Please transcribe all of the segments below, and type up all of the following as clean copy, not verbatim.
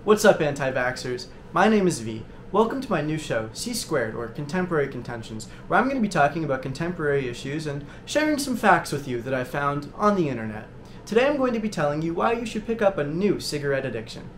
What's up, anti-vaxxers? My name is V. Welcome to my new show, C Squared, or Contemporary Contentions, where I'm going to be talking about contemporary issues and sharing some facts with you that I found on the internet. Today I'm going to be telling you why you should pick up a new cigarette addiction.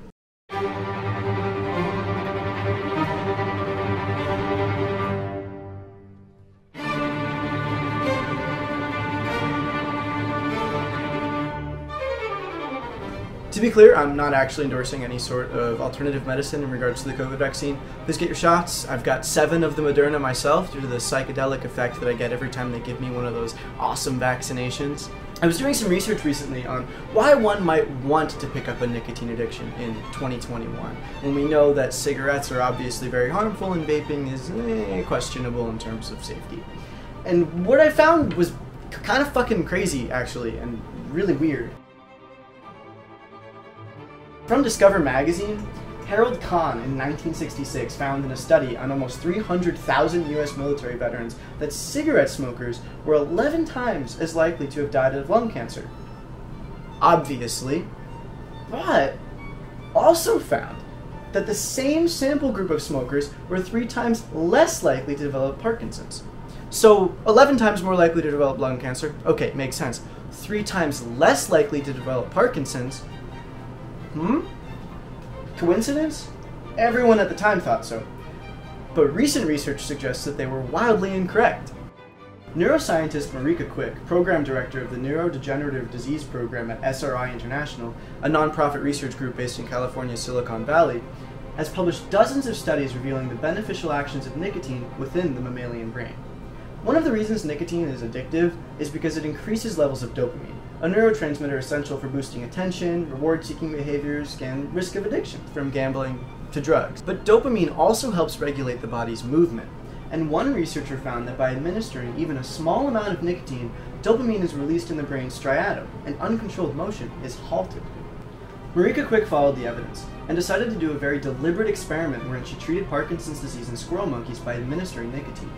To be clear, I'm not actually endorsing any sort of alternative medicine in regards to the COVID vaccine. Please get your shots. I've got 7 of the Moderna myself due to the psychedelic effect that I get every time they give me one of those awesome vaccinations. I was doing some research recently on why one might want to pick up a nicotine addiction in 2021, when we know that cigarettes are obviously very harmful and vaping is questionable in terms of safety. And what I found was kind of fucking crazy, actually, and really weird. From Discover magazine, Harold Kahn in 1966 found in a study on almost 300,000 US military veterans that cigarette smokers were 11 times as likely to have died of lung cancer. Obviously, but also found that the same sample group of smokers were 3 times less likely to develop Parkinson's. So 11 times more likely to develop lung cancer, okay, makes sense. 3 times less likely to develop Parkinson's. Coincidence? Everyone at the time thought so. But recent research suggests that they were wildly incorrect. Neuroscientist Marika Quick, program director of the Neurodegenerative Disease Program at SRI International, a nonprofit research group based in California's Silicon Valley, has published dozens of studies revealing the beneficial actions of nicotine within the mammalian brain. One of the reasons nicotine is addictive is because it increases levels of dopamine, a neurotransmitter essential for boosting attention, reward-seeking behaviors, and risk of addiction, from gambling to drugs. But dopamine also helps regulate the body's movement, and one researcher found that by administering even a small amount of nicotine, dopamine is released in the brain's striatum, and uncontrolled motion is halted. Marika Quick followed the evidence, and decided to do a very deliberate experiment wherein she treated Parkinson's disease in squirrel monkeys by administering nicotine.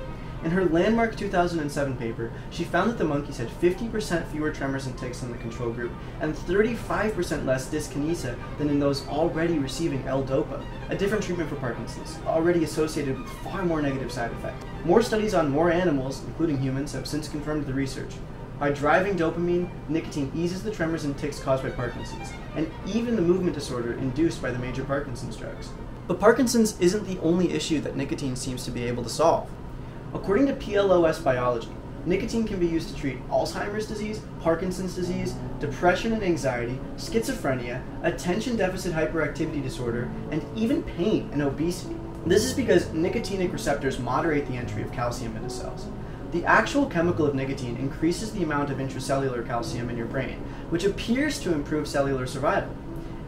In her landmark 2007 paper, she found that the monkeys had 50% fewer tremors and tics than the control group, and 35% less dyskinesia than in those already receiving L-Dopa, a different treatment for Parkinson's, already associated with far more negative side effects. More studies on more animals, including humans, have since confirmed the research. By driving dopamine, nicotine eases the tremors and tics caused by Parkinson's, and even the movement disorder induced by the major Parkinson's drugs. But Parkinson's isn't the only issue that nicotine seems to be able to solve. According to PLOS biology, nicotine can be used to treat Alzheimer's disease, Parkinson's disease, depression and anxiety, schizophrenia, attention deficit hyperactivity disorder, and even pain and obesity. This is because nicotinic receptors moderate the entry of calcium into cells. The actual chemical of nicotine increases the amount of intracellular calcium in your brain, which appears to improve cellular survival.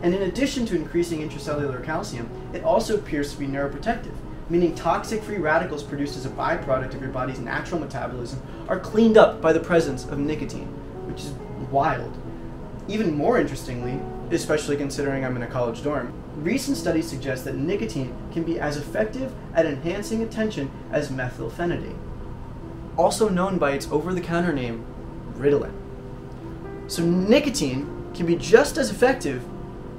And in addition to increasing intracellular calcium, it also appears to be neuroprotective, meaning toxic free radicals produced as a byproduct of your body's natural metabolism are cleaned up by the presence of nicotine, which is wild. Even more interestingly, especially considering I'm in a college dorm, recent studies suggest that nicotine can be as effective at enhancing attention as methylphenidate, also known by its over-the-counter name, Ritalin. So nicotine can be just as effective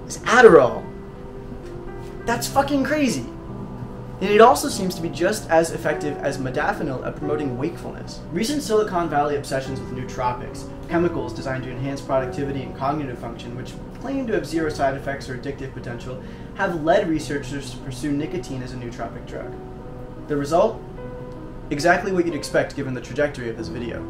as Adderall. That's fucking crazy. And it also seems to be just as effective as modafinil at promoting wakefulness. Recent Silicon Valley obsessions with nootropics, chemicals designed to enhance productivity and cognitive function, which claim to have 0 side effects or addictive potential, have led researchers to pursue nicotine as a nootropic drug. The result? Exactly what you'd expect given the trajectory of this video.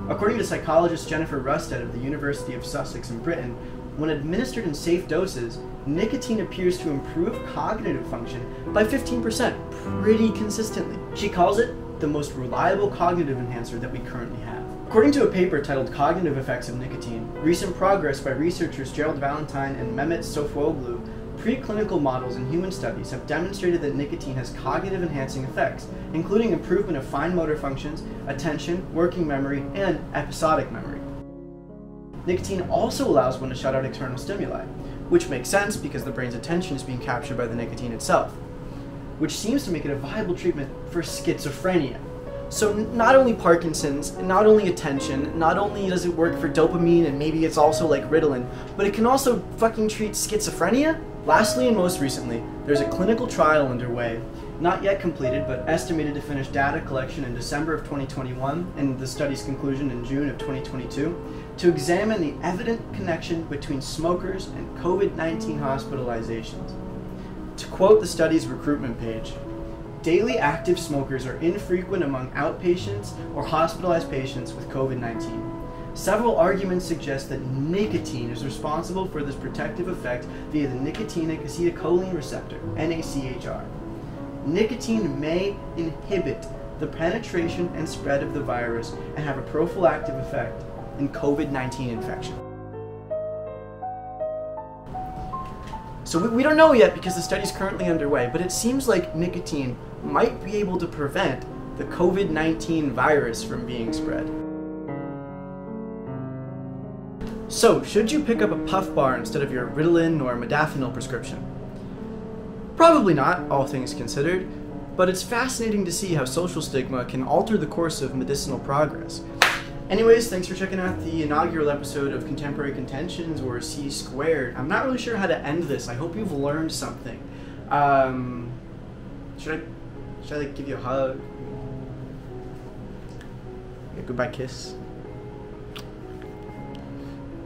According to psychologist Jennifer Rusted of the University of Sussex in Britain, when administered in safe doses, nicotine appears to improve cognitive function by 15% pretty consistently. She calls it the most reliable cognitive enhancer that we currently have. According to a paper titled Cognitive Effects of Nicotine, recent progress by researchers Gerald Valentine and Mehmet Sofuoglu, preclinical models in human studies have demonstrated that nicotine has cognitive enhancing effects, including improvement of fine motor functions, attention, working memory, and episodic memory. Nicotine also allows one to shut out external stimuli, which makes sense because the brain's attention is being captured by the nicotine itself, which seems to make it a viable treatment for schizophrenia. So not only Parkinson's, not only attention, not only does it work for dopamine and maybe it's also like Ritalin, but it can also fucking treat schizophrenia? Lastly and most recently, there's a clinical trial underway, not yet completed, but estimated to finish data collection in December of 2021 and the study's conclusion in June of 2022, to examine the evident connection between smokers and COVID-19 hospitalizations. To quote the study's recruitment page, daily active smokers are infrequent among outpatients or hospitalized patients with COVID-19. Several arguments suggest that nicotine is responsible for this protective effect via the nicotinic acetylcholine receptor, NACHR. Nicotine may inhibit the penetration and spread of the virus and have a prophylactic effect in COVID-19 infection. So we don't know yet because the study is currently underway, but it seems like nicotine might be able to prevent the COVID-19 virus from being spread. So, should you pick up a Puff Bar instead of your Ritalin or modafinil prescription? Probably not, all things considered, but it's fascinating to see how social stigma can alter the course of medicinal progress. Anyways, thanks for checking out the inaugural episode of Contemporary Contentions, or C Squared. I'm not really sure how to end this. I hope you've learned something. Should I like give you a hug? A goodbye kiss?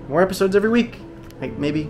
More episodes every week. Like maybe.